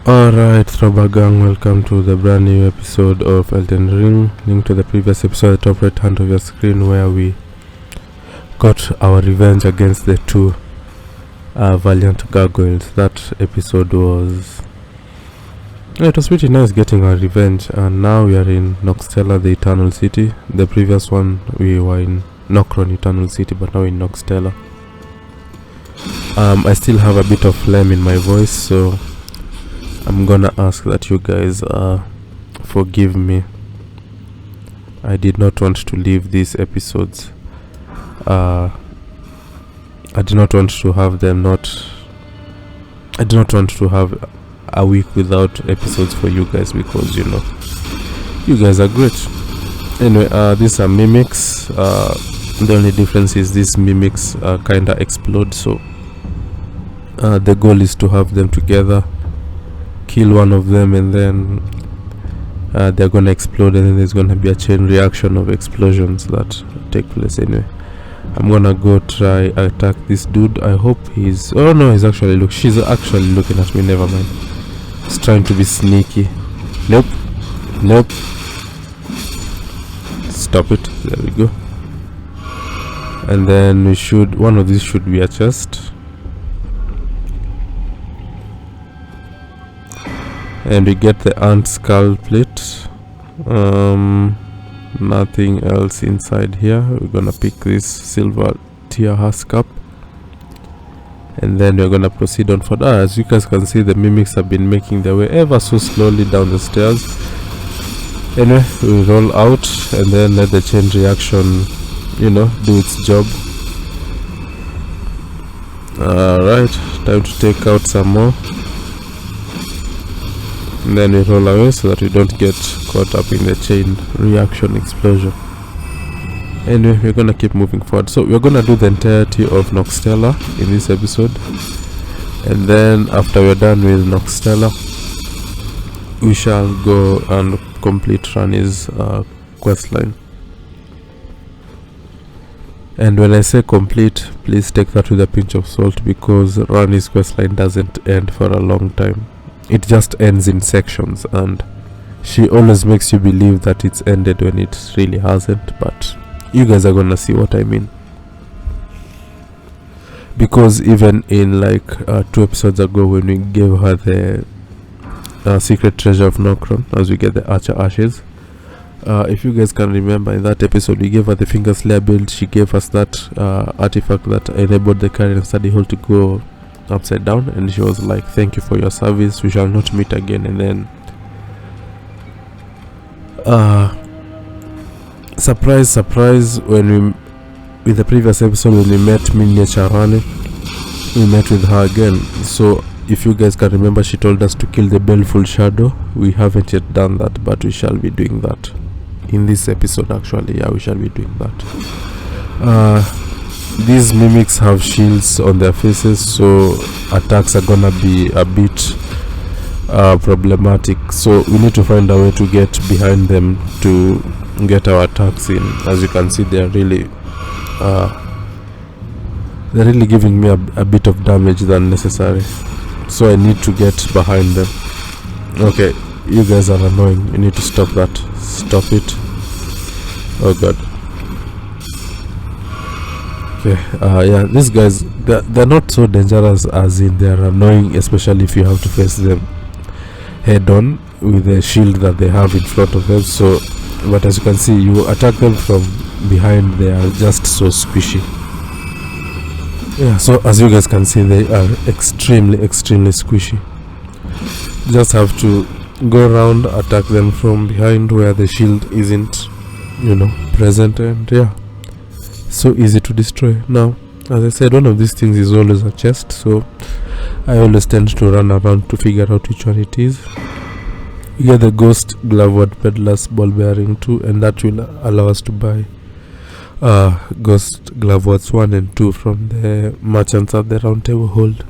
Alright, Throwback Gang, welcome to the brand new episode of Elden Ring. Link to the previous episode at the top right hand of your screen, where we got our revenge against the two valiant gargoyles. That episode was... it was pretty nice getting our revenge, and now we are in Norkstella, the Eternal City. The previous one we were in Nokron Eternal City, but now in Norkstella. I still have a bit of phlegm in my voice, so I'm gonna ask that you guys forgive me. I did not want to leave these episodes. I did not want to have them not... I did not want to have a week without episodes for you guys, because you know, you guys are great. Anyway, these are mimics. The only difference is these mimics kinda explode, so the goal is to have them together, kill one of them, and then they're gonna explode, and then there's gonna be a chain reaction of explosions that take place. Anyway, I'm gonna go try attack this dude. I hope he's... oh no, he's actually she's actually looking at me. Never mind. He's trying to be sneaky. Nope. Stop it. There we go. And then we should... one of these should be a chest. And we get the ant skull plate. Nothing else inside here. We're gonna pick this silver tier husk up, and then we're gonna proceed on for that. As you guys can see, the mimics have been making their way ever so slowly down the stairs. Anyway, we roll out and then let the chain reaction, you know, do its job. Alright, time to take out some more. And then we roll away so that we don't get caught up in the chain reaction explosion. Anyway, we're gonna keep moving forward. So we're gonna do the entirety of Norkstella in this episode, and then after we're done with Norkstella, we shall go and complete Rani's questline. And when I say complete, please take that with a pinch of salt, because Rani's questline doesn't end for a long time. It just ends in sections, and she always makes you believe that it's ended when it really hasn't. But you guys are gonna see what I mean, because even in like 2 episodes ago, when we gave her the secret treasure of Nokron, as we get the Archer Ashes, if you guys can remember, in that episode we gave her the Finger Slayer build. She gave us that artifact that enabled the Karen study hall to go upside down, and she was like, "Thank you for your service, we shall not meet again." And then surprise, when we, with the previous episode, when we met Miniature Rani, we met with her again. So if you guys can remember, she told us to kill the Baleful shadow. We haven't yet done that, but we shall be doing that in this episode. Actually, yeah, we shall be doing that. These mimics have shields on their faces, so attacks are gonna be a bit problematic. So we need to find a way to get behind them to get our attacks in. As you can see, they're really giving me a bit of damage than necessary. So I need to get behind them. Okay, you guys are annoying. You need to stop that. Stop it. Oh god. Okay, yeah, these guys, they're not so dangerous, as in they're annoying, especially if you have to face them head on with the shield that they have in front of them. So, but as you can see, you attack them from behind, they are just so squishy. Yeah, so as you guys can see, they are extremely squishy. Just have to go around, attack them from behind where the shield isn't, you know, present, and yeah, so easy to destroy. Now, as I said, one of these things is always a chest, so I always tend to run around to figure out which one it is. We get the Ghost Glaveward Peddler's Ball Bearing 2, and that will allow us to buy Ghost Glavewards 1 and 2 from the merchants at the Round Table Hold.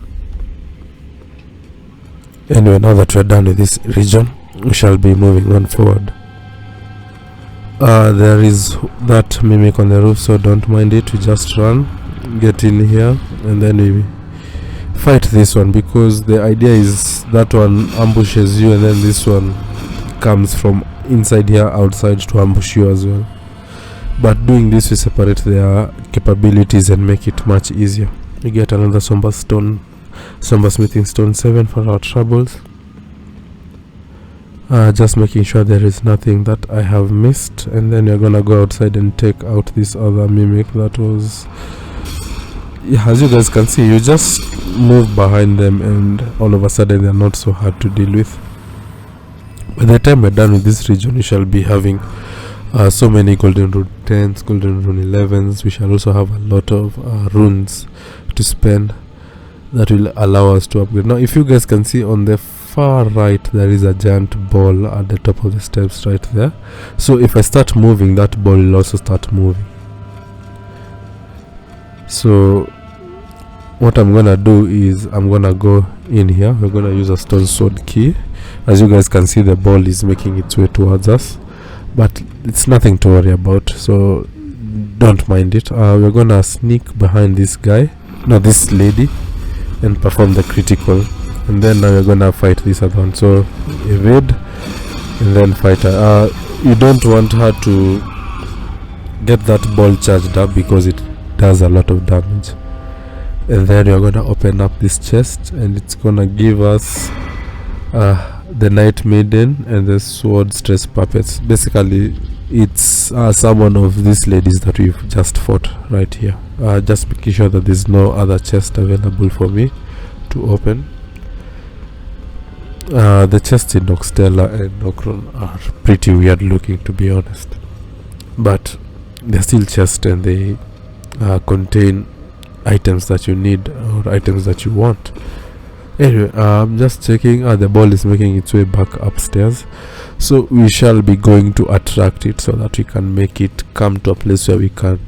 Anyway, now that we're done with this region, we shall be moving on forward. There is that mimic on the roof, so don't mind it. We just run, get in here, and then we fight this one, because the idea is that one ambushes you and then this one comes from inside here outside to ambush you as well. But doing this, we separate their capabilities and make it much easier. We get another somber smithing stone 7 for our troubles. Just making sure there is nothing that I have missed, and then you're gonna go outside and take out this other mimic that was, as you guys can see, you just move behind them and all of a sudden they're not so hard to deal with. By the time we're done with this region, we shall be having so many golden rune 10s, golden rune 11s. We shall also have a lot of runes to spend that will allow us to upgrade. Now, if you guys can see on the far right, there is a giant ball at the top of the steps right there. So if I start moving, that ball will also start moving. So what I'm gonna do is I'm gonna go in here. We're gonna use a stone sword key. As you guys can see, the ball is making its way towards us, but it's nothing to worry about, so don't mind it. We're gonna sneak behind this guy, no, this lady, and perform the critical, and then now we're gonna fight this other one. So evade and then fight her. You don't want her to get that ball charged up because it does a lot of damage. And then you're gonna open up this chest and it's gonna give us the Night Maiden and the Sword Stress Puppets. Basically it's someone of these ladies that we've just fought right here. Just making sure that there's no other chest available for me to open. The chests in Norkstella and Norkron are pretty weird looking, to be honest, but they're still chests and they contain items that you need or items that you want. Anyway, I'm just checking. The ball is making its way back upstairs, so we shall be going to attract it so that we can make it come to a place where we can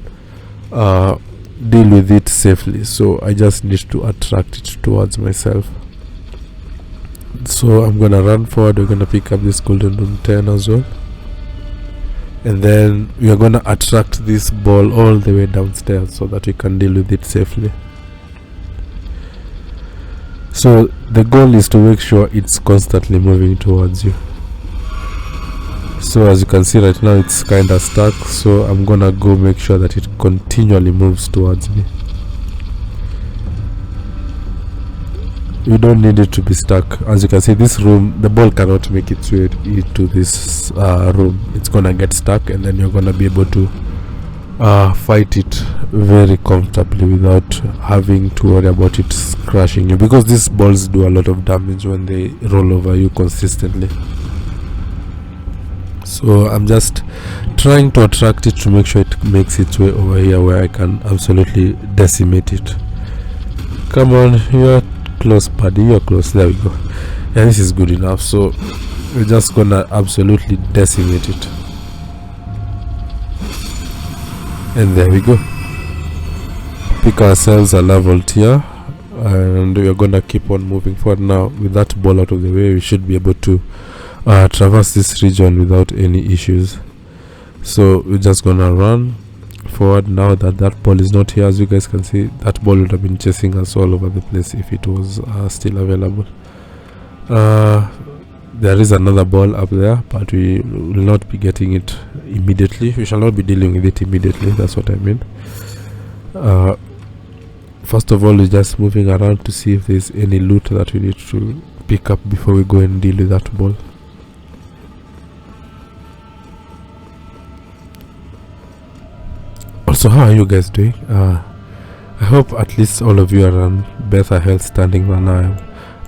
deal with it safely. So I just need to attract it towards myself. So I'm gonna run forward. We're gonna pick up this golden rune 10 as well, and then we are gonna attract this ball all the way downstairs so that we can deal with it safely. So the goal is to make sure it's constantly moving towards you. So as you can see right now, it's kinda stuck, so I'm gonna go make sure that it continually moves towards me. You don't need it to be stuck. As you can see, this room, the ball cannot make its way into this room. It's gonna get stuck, and then you're gonna be able to fight it very comfortably without having to worry about it crashing you, because these balls do a lot of damage when they roll over you consistently. So I'm just trying to attract it to make sure it makes its way over here where I can absolutely decimate it. Come on, you're close, buddy, you're close. There we go. Yeah, this is good enough. So we're just gonna absolutely decimate it, and there we go. Pick ourselves a level tier, and we're gonna keep on moving forward. Now with that ball out of the way, we should be able to traverse this region without any issues. So we're just gonna run forward now that that ball is not here. As you guys can see, that ball would have been chasing us all over the place if it was still available. There is another ball up there, but we will not be getting it immediately. We shall not be dealing with it immediately, that's what I mean. First of all, we're just moving around to see if there's any loot that we need to pick up before we go and deal with that ball. Also, how are you guys doing? I hope at least all of you are on better health standing than I am.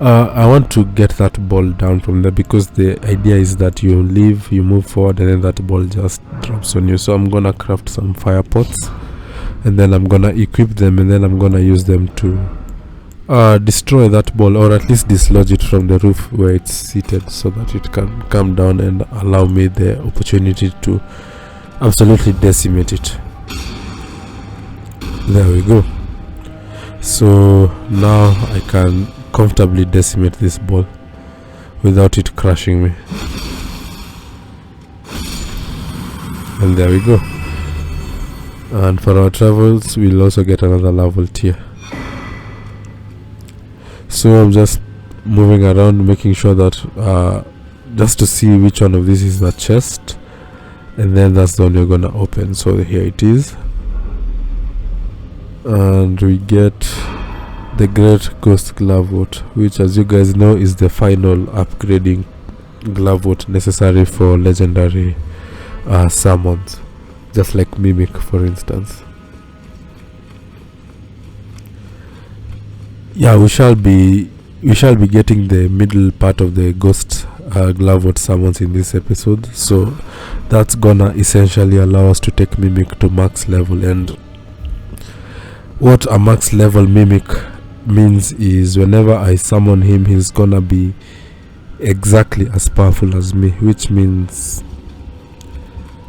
I want to get that ball down from there, because the idea is that you leave, you move forward, and then that ball just drops on you. So I'm gonna craft some fire pots, and then I'm gonna equip them, and then I'm gonna use them to destroy that ball, or at least dislodge it from the roof where it's seated, so that it can come down and allow me the opportunity to absolutely decimate it. There we go. So now I can comfortably decimate this ball without it crushing me. And there we go. And for our travels, we'll also get another level tier. So I'm just moving around, making sure that just to see which one of these is the chest, and then that's the one we're gonna open. So here it is, and we get the Great Ghost Glavot, which, as you guys know, is the final upgrading Glavot necessary for legendary summons, just like Mimic, for instance. Yeah, we shall be getting the middle part of the Ghost Glavot summons in this episode, so that's gonna essentially allow us to take Mimic to max level. And what a max level Mimic means is whenever I summon him, he's gonna be exactly as powerful as me, which means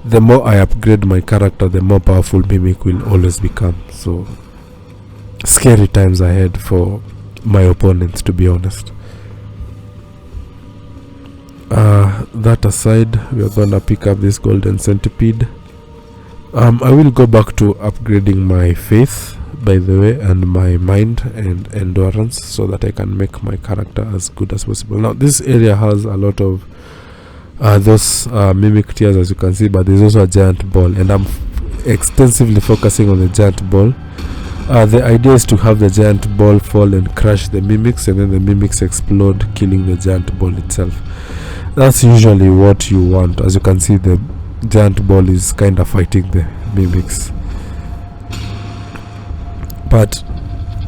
the more I upgrade my character, the more powerful Mimic will always become. So scary times ahead for my opponents, to be honest. That aside, we are gonna pick up this golden centipede. I will go back to upgrading my faith, by the way, and my mind and endurance, so that I can make my character as good as possible. Now this area has a lot of those Mimic tiers, as you can see, but there's also a giant ball, and I'm extensively focusing on the giant ball. The idea is to have the giant ball fall and crush the Mimics, and then the Mimics explode, killing the giant ball itself. That's usually what you want. As you can see, the giant ball is kind of fighting the Mimics, but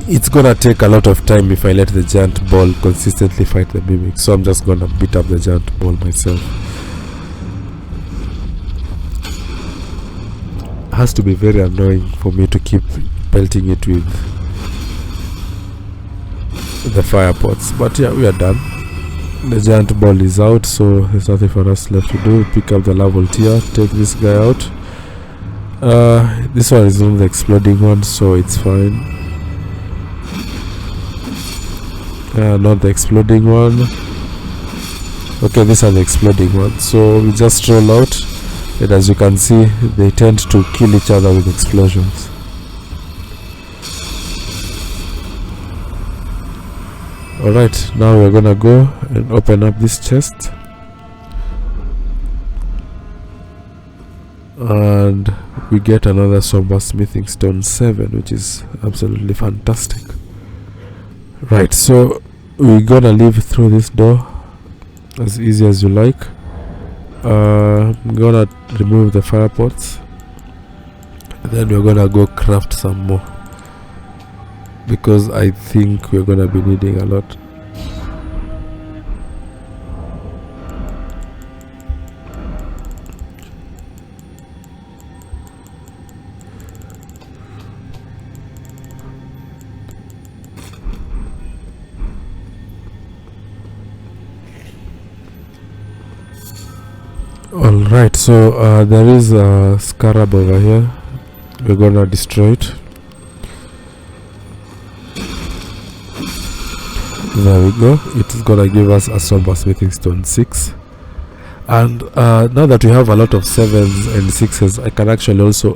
it's gonna take a lot of time if I let the giant ball consistently fight the Mimics, so I'm just gonna beat up the giant ball myself. It has to be very annoying for me to keep pelting it with the fire pots, but yeah, we are done. The giant ball is out, so there's nothing for us left to do. Pick up the level tier, take this guy out. This one is not the exploding one, so it's fine. Not the exploding one. Okay, these are the exploding ones. So we just roll out, and as you can see, they tend to kill each other with explosions. Alright, now we're gonna go and open up this chest, and we get another Somber Smithing Stone 7, which is absolutely fantastic. Right, so we're gonna leave through this door as easy as you like. I'm gonna remove the fire pots, then we're gonna go craft some more, because I think we're gonna be needing a lot. Alright, so there is a scarab over here. We're gonna destroy it. There we go. It's gonna give us a Somber Smithing Stone 6. And now that we have a lot of 7s and 6s, I can actually also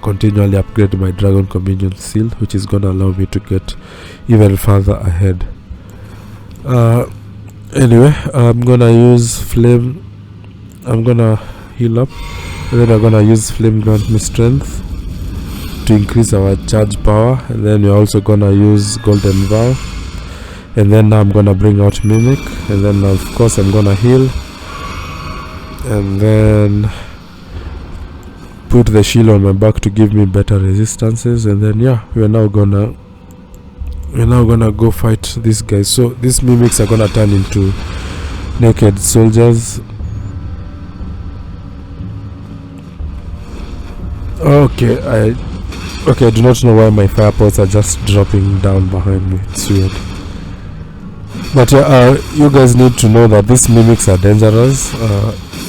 continually upgrade my Dragon Communion Seal, which is gonna allow me to get even further ahead. Anyway, I'm gonna use Flame. I'm gonna heal up, and then I'm gonna use Flame Grant Me Strength to increase our charge power, and then we're also gonna use Golden Vow, and then I'm gonna bring out Mimic, and then of course I'm gonna heal, and then put the shield on my back to give me better resistances, and then yeah, we're now gonna go fight these guys. So these Mimics are gonna turn into naked soldiers. Okay, I do not know why my fire pots are just dropping down behind me. It's weird. But yeah, you guys need to know that these Mimics are dangerous.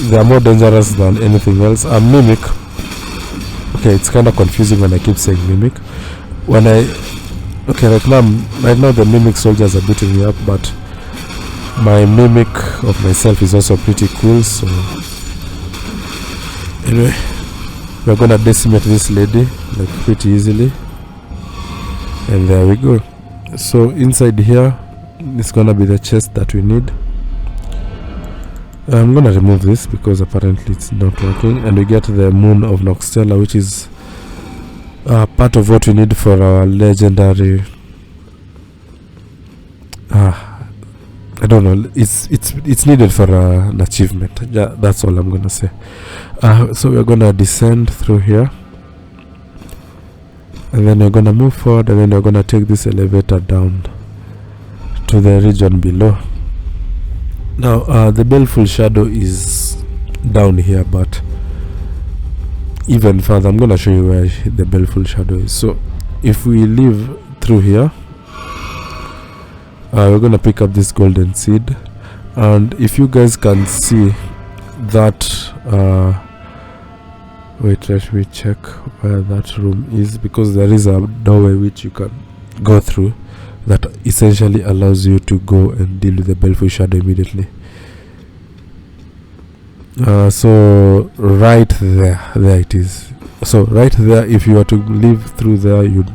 They are more dangerous than anything else. A Mimic, okay, it's kind of confusing when I keep saying Mimic. Right now the Mimic soldiers are beating me up, but my Mimic of myself is also pretty cool. So anyway, we're gonna decimate this lady like pretty easily, and there we go. So inside here It's gonna be the chest that we need. I'm gonna remove this because apparently it's not working, and we get the moon of Norkstella, which is part of what we need for our legendary. I don't know. It's needed for an achievement. Yeah, that's all I'm gonna say. So we're gonna descend through here, and then we're gonna move forward, and then we're gonna take this elevator down to the region below. Now the Baleful shadow is down here, but even further, I'm gonna show you where the Baleful shadow is. So if we leave through here, we're gonna pick up this golden seed, and if you guys can see that wait, let me check where that room is, because there is a doorway which you can go through that essentially allows you to go and deal with the Baleful shadow immediately. So right there it is. So right there, if you were to leave through there, you'd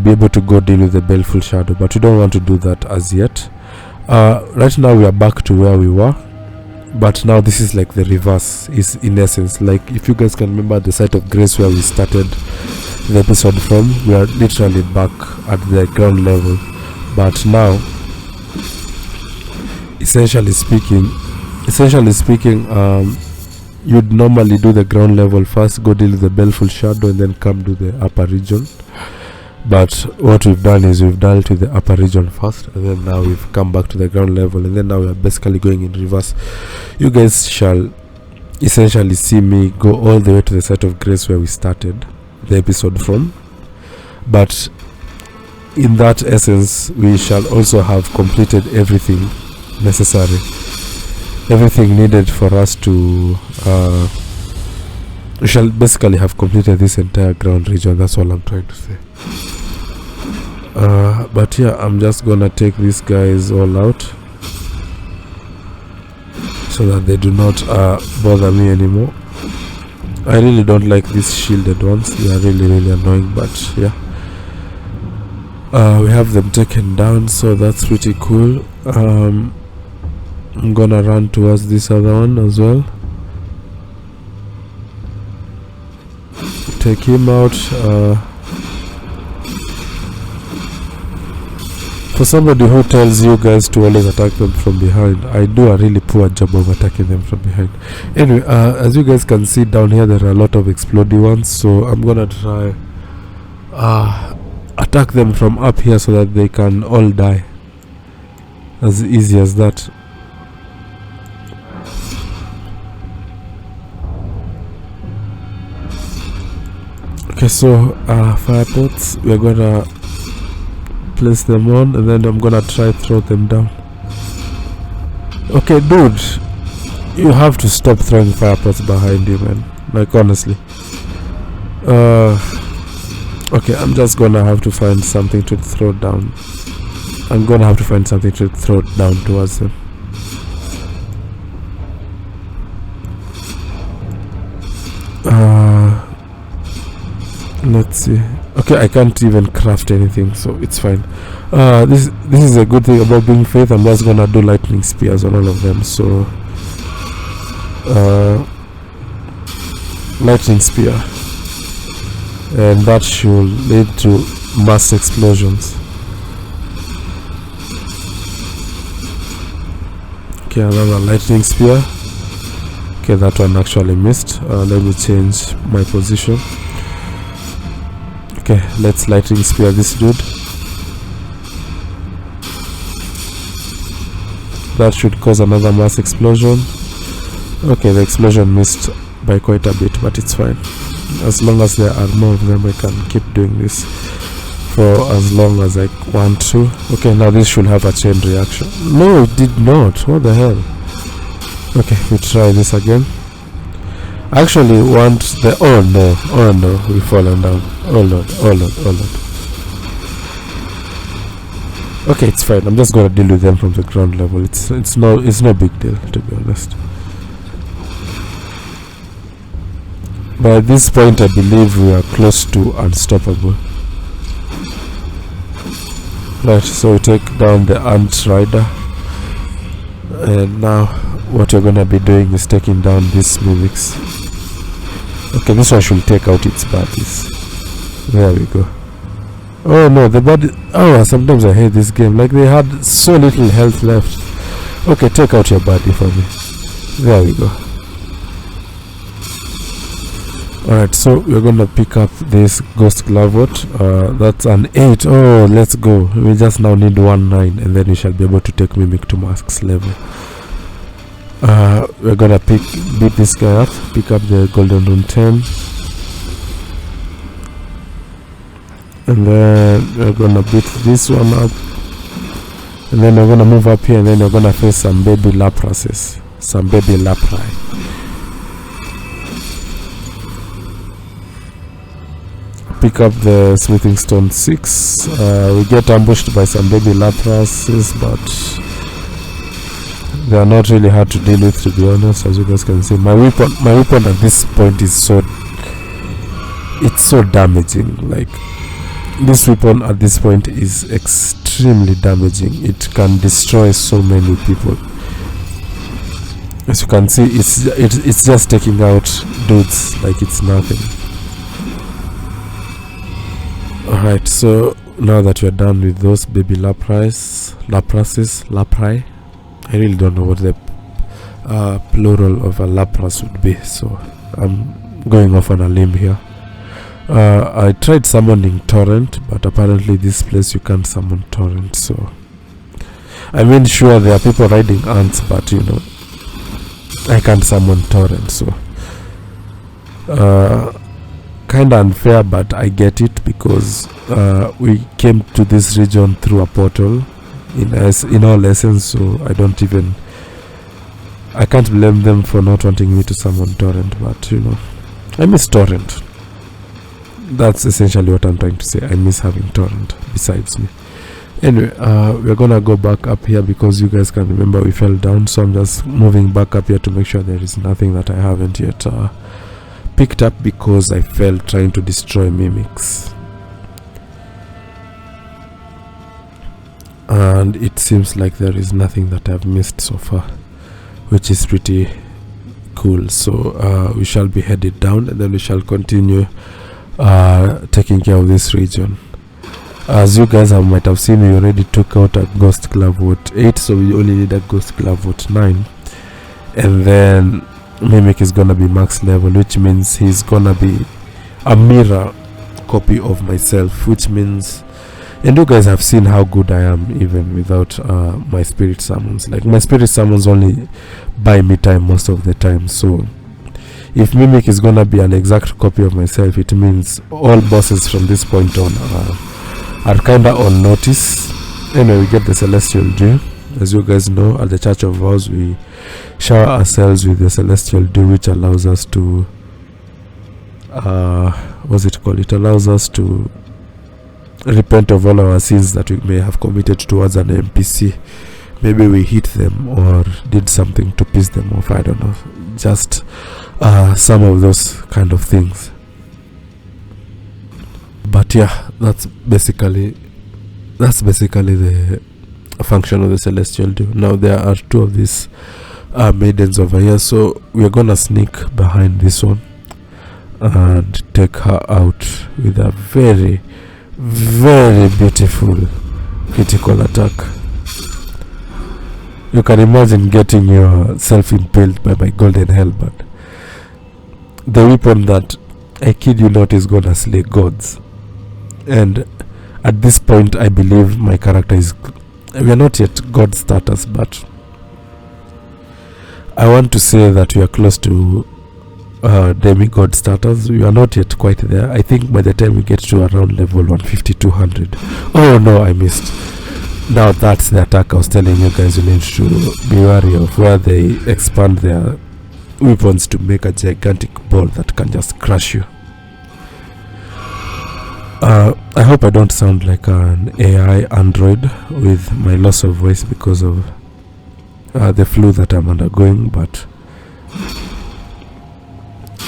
be able to go deal with the Baleful shadow, but we don't want to do that as yet. Right now we are back to where we were, but now this is like the reverse, is in essence, like if you guys can remember the site of grace where we started the episode from, we are literally back at the ground level. But now essentially speaking, you'd normally do the ground level first, go deal with the Baleful shadow, and then come to the upper region. But what we've done is we've dealt with the upper region first, and then now we've come back to the ground level, and then now we're basically going in reverse. You guys shall essentially see me go all the way to the site of grace where we started the episode from, but in that essence we shall also have completed everything necessary, everything needed for us to we shall basically have completed this entire ground region. That's all I'm trying to say. But yeah, I'm just gonna take these guys all out so that they do not bother me anymore. I really don't like these shielded ones. They are really annoying, but yeah, we have them taken down, so that's pretty cool. I'm gonna run towards this other one as well, take him out. For somebody who tells you guys to always attack them from behind, I do a really poor job of attacking them from behind. Anyway, as you guys can see down here, there are a lot of exploding ones, so I'm gonna try attack them from up here so that they can all die. As easy as that. Okay, so fire pots, we're gonna place them on, and then I'm gonna try throw them down. Okay, dude, you have to stop throwing fire pots behind you, man. Like, honestly. Okay, I'm just gonna have to find something to throw down. I'm gonna have to find something to throw down towards them. Let's see. Okay, I can't even craft anything, so it's fine. This is a good thing about being faith. I'm just gonna do lightning spears on all of them. So lightning spear, and that should lead to mass explosions. Okay, another lightning spear. Okay, that one actually missed. Let me change my position. Okay, let's lightning spear this dude. That should cause another mass explosion. Okay, the explosion missed by quite a bit, but it's fine. As long as there are more of them, I can keep doing this for as long as I want to. Okay, now this should have a chain reaction. No, it did not. What the hell? Okay, we try this again. I actually want the... oh no, we've fallen down. Oh lord. Okay, it's fine. I'm just gonna deal with them from the ground level. It's no big deal, to be honest. By this point, I believe we are close to unstoppable. Right, so we take down the ant rider, and now what you're gonna be doing is taking down these mimics. Okay, this one should take out its bodies. There we go. Oh no, the body. Oh, sometimes I hate this game. Like, they had so little health left. Okay, take out your body for me. There we go. Alright, so we're gonna pick up this ghost glavot. That's an 8. Oh, let's go. We just now need 1 9, and then we shall be able to take mimic to max level. We're gonna beat this guy up. Pick up the golden rune 10, and then we're gonna beat this one up, and then we're gonna move up here, and then we're gonna face some baby laprases, some baby laprai. Pick up the smithing stone 6. We get ambushed by some baby laprases, but they are not really hard to deal with, to be honest. As you guys can see, my weapon at this point is so damaging. Like, this weapon at this point is extremely damaging. It can destroy so many people. As you can see, it's just taking out dudes like it's nothing. Alright, so now that we're done with those baby laprai, I really don't know what the plural of a lapras would be, so I'm going off on a limb here. I tried summoning torrent, but apparently this place you can't summon torrent, so I mean, sure, there are people riding ants, but you know, I can't summon torrent, so kinda unfair, but I get it, because we came to this region through a portal in all essence, so I can't blame them for not wanting me to summon torrent, but you know, I miss torrent. That's essentially what I'm trying to say. I miss having torrent besides me. Anyway, we're gonna go back up here, because you guys can remember we fell down, so I'm just moving back up here to make sure there is nothing that I haven't yet picked up, because I fell trying to destroy mimics. And it seems like there is nothing that I've missed so far, which is pretty cool. So we shall be headed down, and then we shall continue taking care of this region. As you guys might have seen, we already took out a ghost glavot 8, so we only need a ghost glavot 9, and then mimic is gonna be max level, which means he's gonna be a mirror copy of myself, which means, and you guys have seen how good I am even without my spirit summons. Like, my spirit summons only buy me time most of the time, so if mimic is gonna be an exact copy of myself, it means all bosses from this point on are kinda on notice. Anyway, we get the celestial dew. As you guys know, at the Church of Vows, we shower ourselves with the celestial dew, which allows us to what's it called? It allows us to repent of all our sins that we may have committed towards an NPC. Maybe we hit them or did something to piss them off, I don't know, just some of those kind of things. But yeah, that's basically the function of the celestial dew. Now there are 2 of these maidens over here, so we are gonna sneak behind this one and take her out with a very, very beautiful critical attack. You can imagine getting yourself impaled by my golden helmet. The weapon that, I kid you not, is gonna slay gods. And at this point, I believe my character is, we are not yet god status, but I want to say that we are close to demigod status. We are not yet quite there. I think by the time we get to around level 150, 200. Oh no, I missed. Now that's the attack I was telling you guys you need to be wary of, where they expand their weapons to make a gigantic ball that can just crush you. I hope I don't sound like an AI android with my loss of voice because of the flu that I'm undergoing, but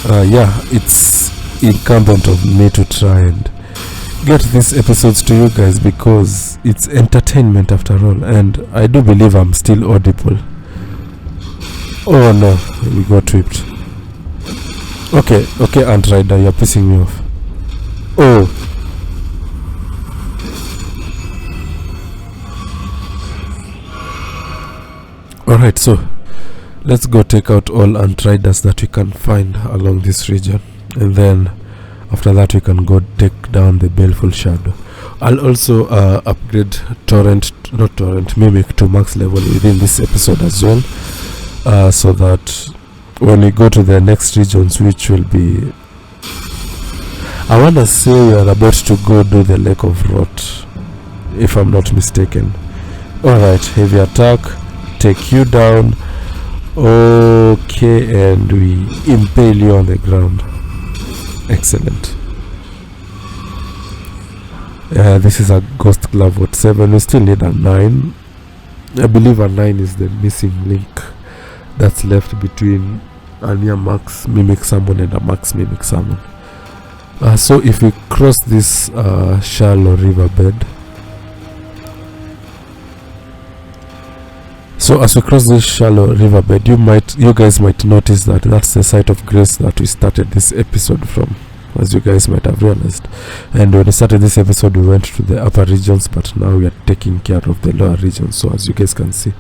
yeah, it's incumbent of me to try and get these episodes to you guys because it's entertainment after all, and I do believe I'm still audible. Oh no, we got whipped. Okay, Ant Rider, you're pissing me off. Oh. Alright, so let's go take out all Ant Riders that we can find along this region, and then after that we can go take down the Baleful Shadow. I'll also upgrade Mimic to max level within this episode as well, so that when we go to the next regions, which will be, I want to say we are about to go do the Lake of Rot, if I'm not mistaken. Alright, heavy attack, take you down. Okay, and we impale you on the ground. Excellent. This is a Ghost Glove at 7. We still need a 9. I believe a 9 is the missing link that's left between a near max Mimic Summon and a max Mimic Summon. So if we cross this shallow riverbed, so as we cross this shallow riverbed, you guys might notice that that's the site of grace that we started this episode from, as you guys might have realized. And when we started this episode, we went to the upper regions, but now we are taking care of the lower regions. So as you guys can see,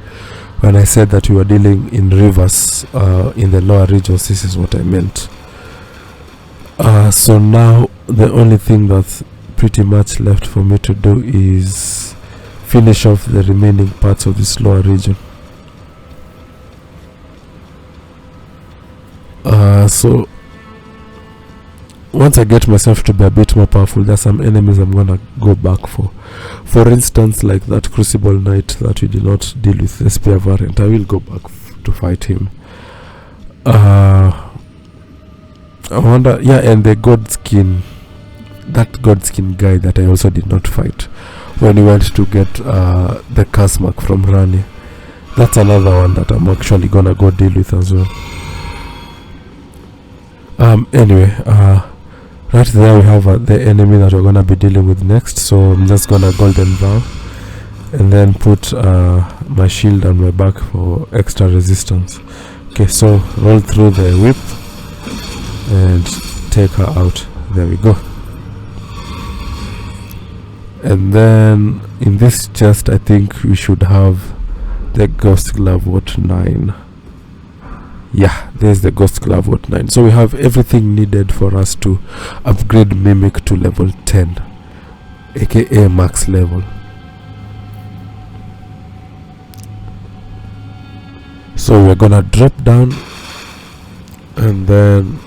when I said that we were dealing in rivers in the lower regions, this is what I meant. So now the only thing that's pretty much left for me to do is finish off the remaining parts of this lower region. So once I get myself to be a bit more powerful, there's some enemies I'm gonna go back for. For instance, like that Crucible Knight that we did not deal with, the Spear variant, I will go back to fight him. I wonder, yeah, and the Godskin, that Godskin guy that I also did not fight when we went to get the curse mark from Rani. That's another one that I'm actually gonna go deal with as well. Anyway, right there we have the enemy that we're gonna be dealing with next. So I'm just gonna Golden Vow and then put my shield on my back for extra resistance. Okay, so roll through the whip and take her out. There we go. And then in this chest, I think we should have the Ghost Glove What 9. Yeah, there's the Ghost Glove What 9. So we have everything needed for us to upgrade Mimic to level 10, aka max level. So we're gonna drop down and then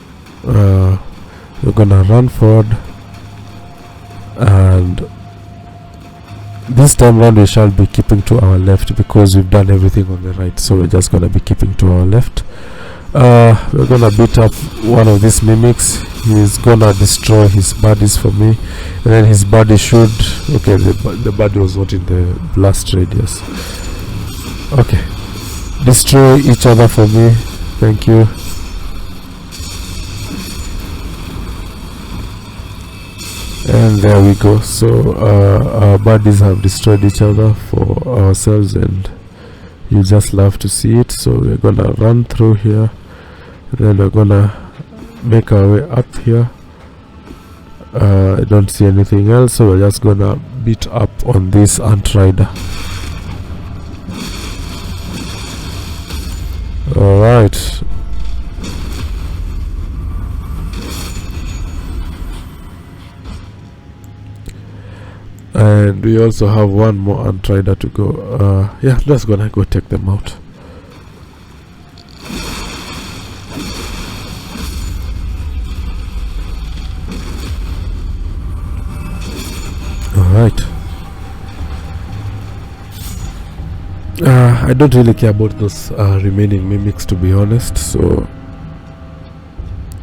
we're gonna run forward, and this time round we shall be keeping to our left because we've done everything on the right. So we're just gonna be keeping to our left. We're gonna beat up one of these mimics. He's gonna destroy his bodies for me, and then his body should, okay, the body was not in the blast radius. Okay, destroy each other for me, thank you. And there we go. So our bodies have destroyed each other for ourselves, and you just love to see it. So we're gonna run through here, and then we're gonna make our way up here. I don't see anything else, so we're just gonna beat up on this Ant Rider. Alright. And we also have one more Ant Rider to go. Yeah, just gonna go take them out. Alright. I don't really care about those remaining mimics, to be honest, so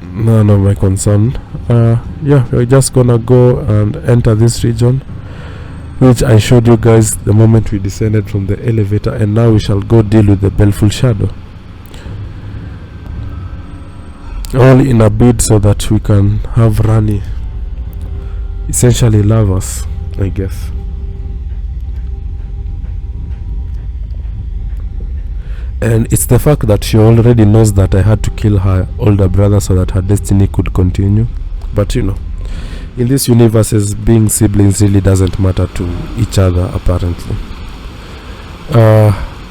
none of my concern. Yeah, we're just gonna go and enter this region, which I showed you guys the moment we descended from the elevator, and now we shall go deal with the Baleful Shadow. All in a bid so that we can have Rani essentially love us, I guess. And it's the fact that she already knows that I had to kill her older brother so that her destiny could continue. But you know, in this universe, being siblings really doesn't matter to each other, apparently.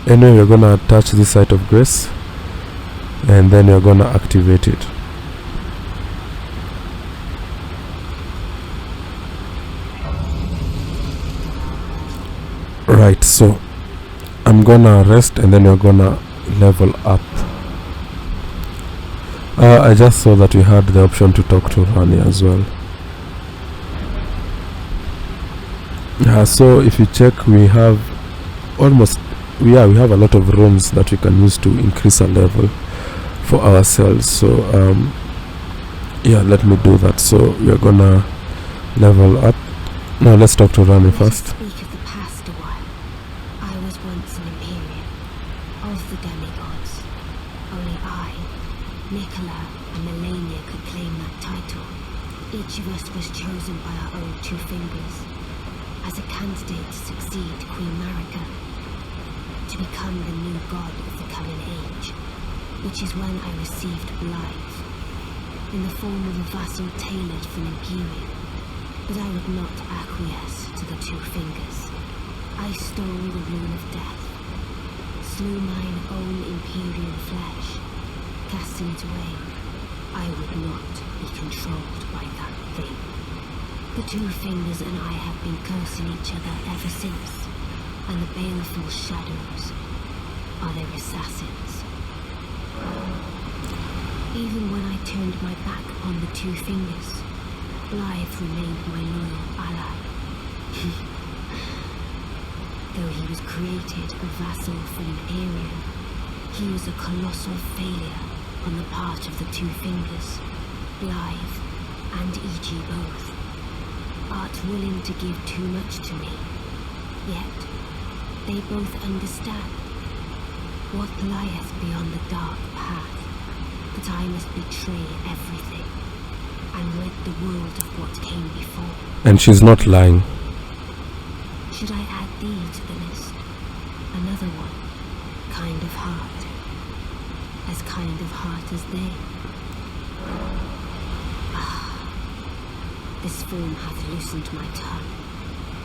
Anyway, we're gonna touch this site of grace, and then we're gonna activate it. Right, so I'm gonna rest and then we're gonna level up. I just saw that we had the option to talk to Rani as well. So if you check, we have we have a lot of rooms that we can use to increase our level for ourselves. So let me do that. So we're gonna level up. Now let's talk to Rani first. Speak of the past a while. I was once an Imperial of the demigods. Only I, Nicola, and Melania could claim that title. Each of us was chosen by our own two fingers as a candidate to succeed Queen Marika, to become the new god of the coming age, which is when I received Blythe, in the form of a vassal tailored for an Imperial. But I would not acquiesce to the two fingers. I stole the rune of death, slew mine own Imperial flesh, casting it away. I would not be controlled by that thing. The two fingers and I have been cursing each other ever since, and the baleful shadows are their assassins. Even when I turned my back upon the two fingers, Blythe remained my loyal ally. Though he was created a vassal for an Imperial, he was a colossal failure on the part of the two fingers, Blythe and E.G. both. Art willing to give too much to me, yet they both understand what lieth beyond the dark path, that I must betray everything and rid the world of what came before. And she's not lying. Should I add thee to the list? Another one, kind of heart. As kind of heart as they. This form hath loosened my tongue.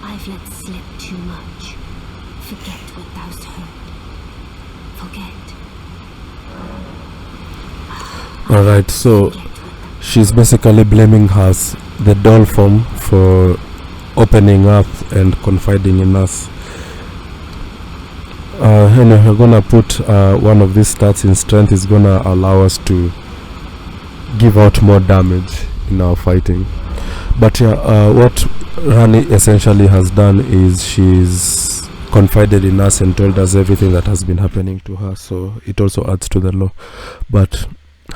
I've let slip too much. Forget what thou'st heard. Forget. Alright, so she's basically blaming us, the doll form, for opening up and confiding in us. Anyway, we're gonna put one of these stats in strength. Is gonna allow us to give out more damage in our fighting. But what Rani essentially has done is she's confided in us and told us everything that has been happening to her, so it also adds to the lore. But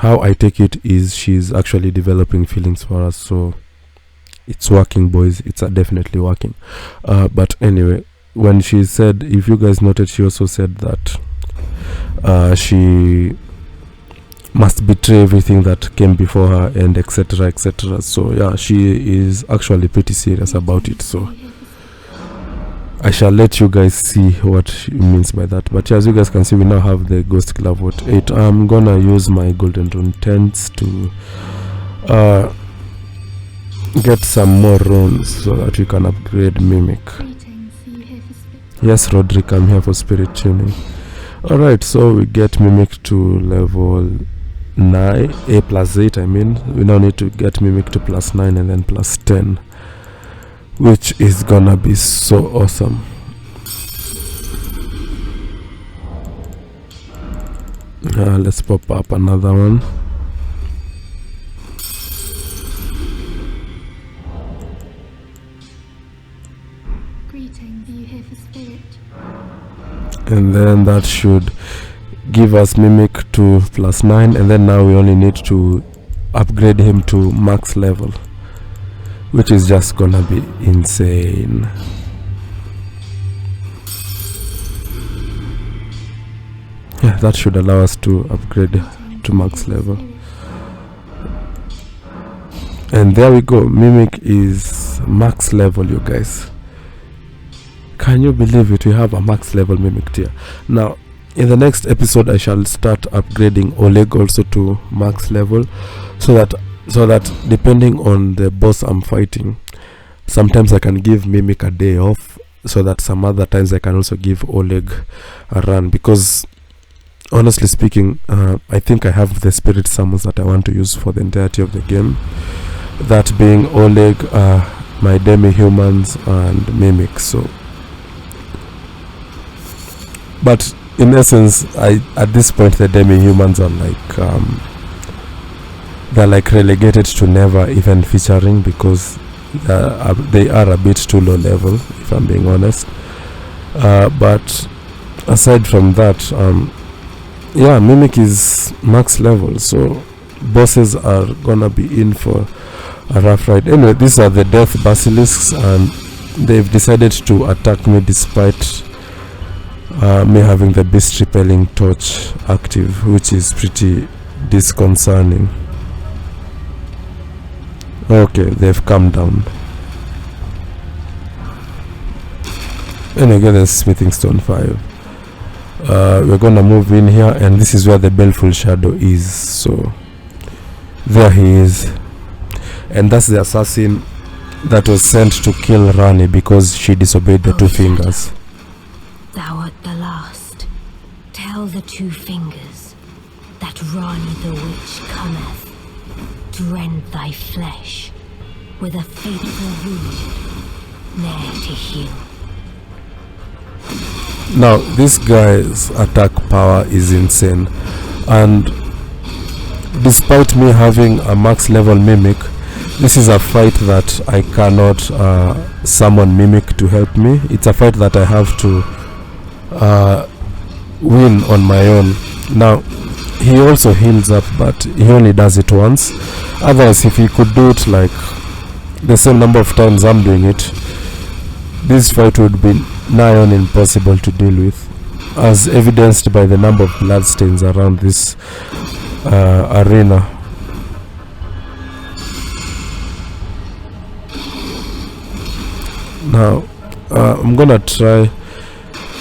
how I take it is she's actually developing feelings for us, so it's working, boys. It's definitely working. But anyway, when she said, if you guys noted, she also said that she must betray everything that came before her, and etc, etc. So yeah, she is actually pretty serious about it, so I shall let you guys see what she means by that. But yeah, as you guys can see, we now have the ghost glove at 8. I'm gonna use my golden rune tents to get some more runes so that we can upgrade mimic. Yes, Roderick, I'm here for spirit tuning. Alright, so we get mimic to level 9, A plus 8 I mean. We now need to get mimic to plus 9 and then plus 10, which is gonna be so awesome. Let's pop up another one. Greetings, you here for spirit? And then that should give us mimic to plus 9, and then now we only need to upgrade him to max level, which is just gonna be insane. Yeah, that should allow us to upgrade to max level. And there we go. Mimic is max level, you guys. Can you believe it? We have a max level Mimic tier. Now, in the next episode, I shall start upgrading Oleg also to max level, so that depending on the boss I'm fighting, sometimes I can give Mimic a day off, so that some other times I can also give Oleg a run. Because honestly speaking, I think I have the spirit summons that I want to use for the entirety of the game. That being Oleg, my demi-humans, and Mimic. So, but in essence, at this point the demi-humans are like they're like relegated to never even featuring, because they are a bit too low level, if I'm being honest. But aside from that, yeah, Mimic is max level, so bosses are gonna be in for a rough ride. Anyway, these are the death basilisks, and they've decided to attack me despite me having the beast repelling torch active, which is pretty disconcerting. Okay, they've come down. And again, there's smithing stone 5. We're gonna move in here, and this is where the Baleful shadow is. So there he is, and that's the assassin that was sent to kill Rani because she disobeyed the two fingers. Thou art the last. Tell the two fingers that Rani the witch cometh to rend thy flesh with a fateful wound, ne'er to heal. Now, this guy's attack power is insane, and despite me having a max level Mimic, this is a fight that I cannot summon Mimic to help me. It's a fight that I have to win on my own. Now, he also heals up, but he only does it once. Otherwise, if he could do it like the same number of times I'm doing it, this fight would be nigh on impossible to deal with, as evidenced by the number of bloodstains around this arena. Now, I'm gonna try.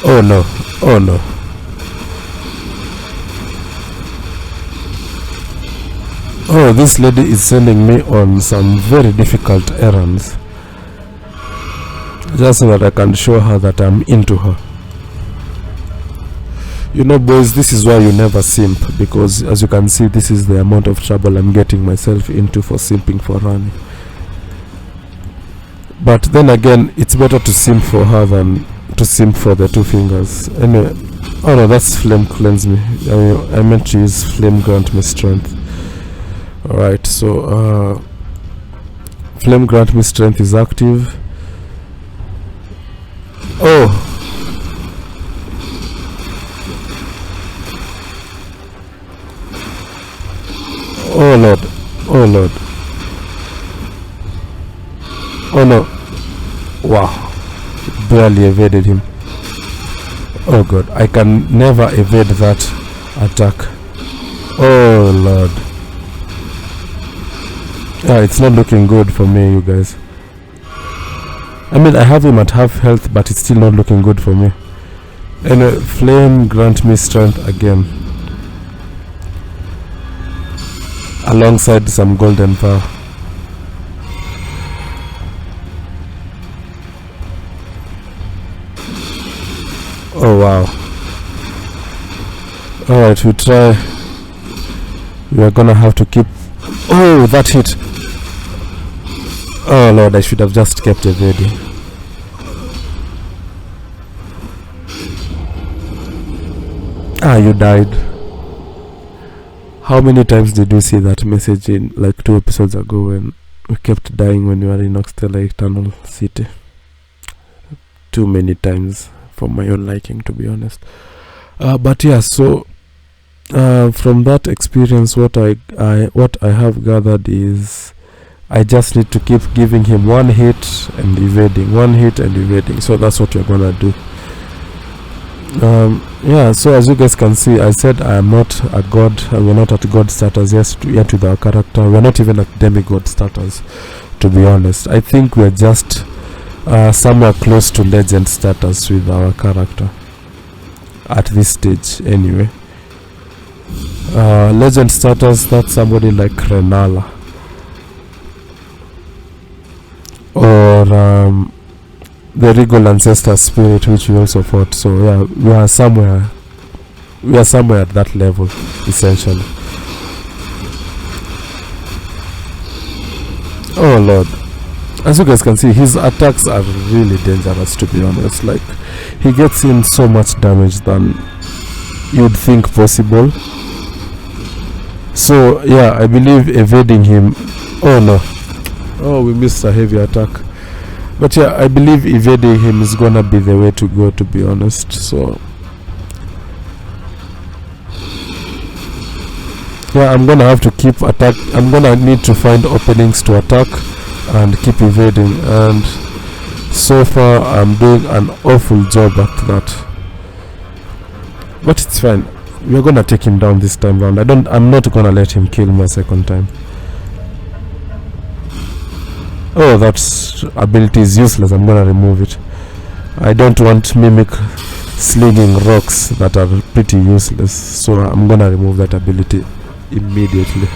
Oh no, oh no. Oh, this lady is sending me on some very difficult errands, just so that I can show her that I'm into her. You know, boys, this is why you never simp, because as you can see, this is the amount of trouble I'm getting myself into for simping for Rani. But then again, it's better to simp for her than to simp for the two fingers. Anyway, oh no, that's flame cleanse me. I meant to use flame grant me strength. Alright, so flame grant me strength is active. Oh, oh lord, oh lord, oh no, wow, barely evaded him. Oh god, I can never evade that attack. Oh lord. Yeah, it's not looking good for me, you guys. I mean, I have him at half health, but it's still not looking good for me. Anyway, flame grant me strength again, alongside some golden power. Oh wow. Alright, we try. We are gonna have to keep. Oh, that hit. Oh lord, I should have just kept evading. Ah, you died. How many times did you see that message in like 2 episodes ago when we kept dying when we were in Norkstella Eternal City? Too many times for my own liking, to be honest. But yeah, so from that experience, what I have gathered is I just need to keep giving him one hit and evading, one hit and evading. So that's what we're gonna do. Yeah, so as you guys can see, I said I am not a god. We're not at god status yet with our character. We're not even at demigod status, to be honest. I think we're just somewhere close to legend status with our character at this stage anyway. Legend status, that's somebody like Renala or the regal ancestor spirit, which we also fought. So yeah, we are somewhere at that level essentially. Oh lord, as you guys can see, his attacks are really dangerous, to be honest. Like, he gets in so much damage than you'd think possible. So yeah, I believe evading him, oh no, oh, we missed a heavy attack. But yeah, I believe evading him is gonna be the way to go, to be honest. So yeah, I'm gonna have to keep attack. I'm gonna need to find openings to attack and keep evading, and so far I'm doing an awful job at that. But it's fine. We're gonna take him down this time round. I'm not gonna let him kill me a second time. Oh, that ability is useless. I'm gonna remove it. I don't want mimic slinging rocks that are pretty useless, so I'm gonna remove that ability immediately.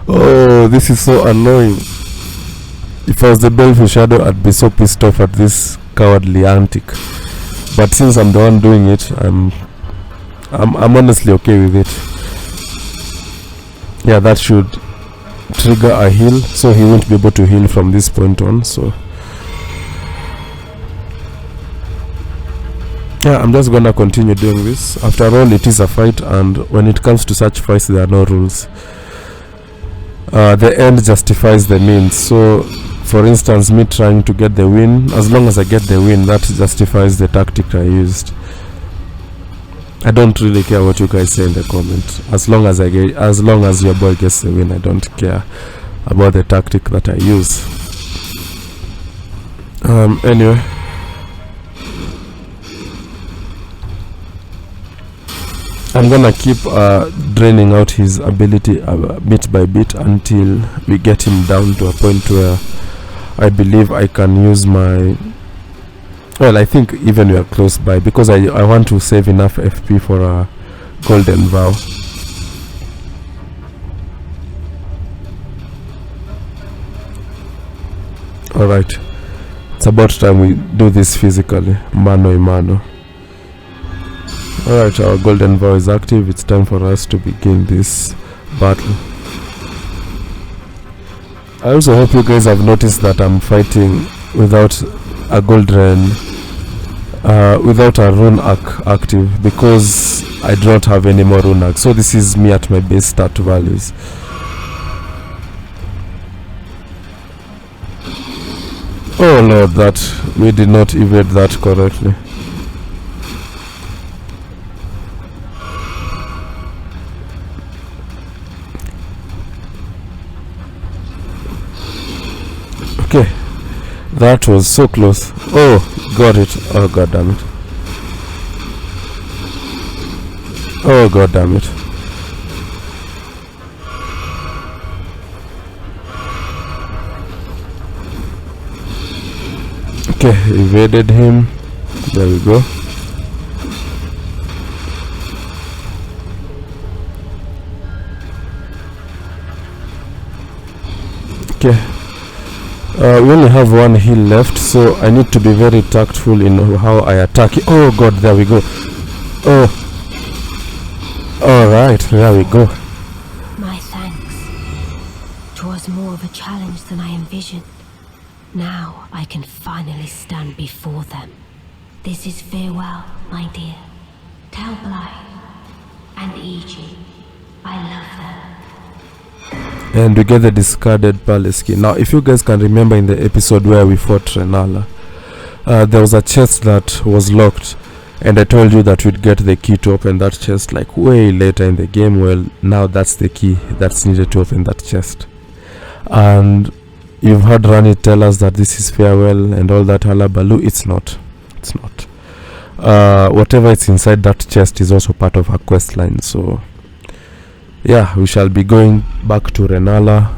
Oh, this is so annoying. If I was the Baleful Shadow, I'd be so pissed off at this cowardly antic. But since I'm the one doing it, I'm honestly okay with it. Yeah, that should trigger a heal, so he won't be able to heal from this point on. So yeah, I'm just gonna continue doing this. After all, it is a fight, and when it comes to such fights, there are no rules. The end justifies the means. So for instance, me trying to get the win, as long as I get the win, that justifies the tactic I used. I don't really care what you guys say in the comments. As long as your boy gets the win, I don't care about the tactic that I use. Anyway, I'm gonna keep draining out his ability bit by bit until we get him down to a point where I believe I can use my... Well, I think even we are close by, because I want to save enough FP for a golden vow. Alright, it's about time we do this physically, mano a mano. Alright, our golden vow is active. It's time for us to begin this battle. I also hope you guys have noticed that I'm fighting without a golden without a rune arc active, because I do not have any more rune arc. So this is me at my base stat values. Oh lord, that we did not evade that correctly. Okay, that was so close. Oh, got it. Oh god damn it. Oh god damn it. Okay, evaded him. There we go. Okay. We only have one heal left, so I need to be very tactful in how I attack it. Oh god, there we go. Oh. Alright, there we go. My thanks. 'Twas more of a challenge than I envisioned. Now I can finally stand before them. This is farewell, my dear. Tell Blythe and Iji I love them. And we get the discarded palace key. Now, if you guys can remember in the episode where we fought Renala, there was a chest that was locked, and I told you that we'd get the key to open that chest like way later in the game. Well, now that's the key that's needed to open that chest. And you've heard Rani tell us that this is farewell and all that hullabaloo. It's not. It's not. Whatever is inside that chest is also part of her quest line. So yeah, we shall be going back to Renala,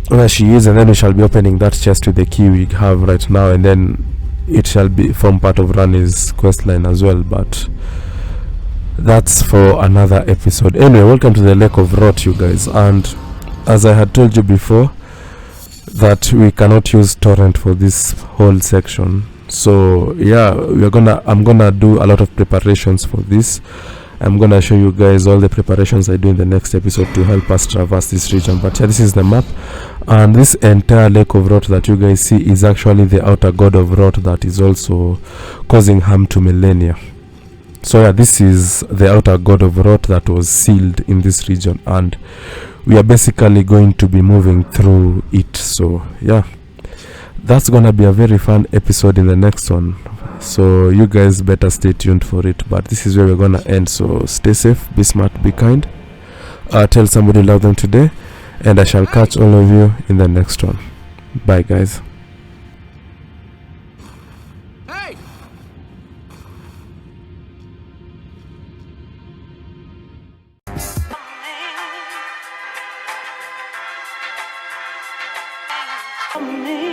where she is, and then we shall be opening that chest with the key we have right now, and then it shall be from part of Rani's quest line as well, but that's for another episode. Anyway, welcome to the Lake of Rot, you guys. And as I had told you before, that we cannot use torrent for this whole section, so yeah, I'm gonna do a lot of preparations for this. I'm gonna show you guys all the preparations I do in the next episode to help us traverse this region. But yeah, this is the map, and this entire Lake of Rot that you guys see is actually the outer god of Rot that is also causing harm to Millennia. So yeah, this is the outer god of Rot that was sealed in this region, and we are basically going to be moving through it. So yeah, that's gonna be a very fun episode in the next one, so you guys better stay tuned for it. But this is where we're gonna end, so stay safe, be smart, be kind, tell somebody you love them today, and I shall catch all of you in the next one. Bye guys. Hey! Me.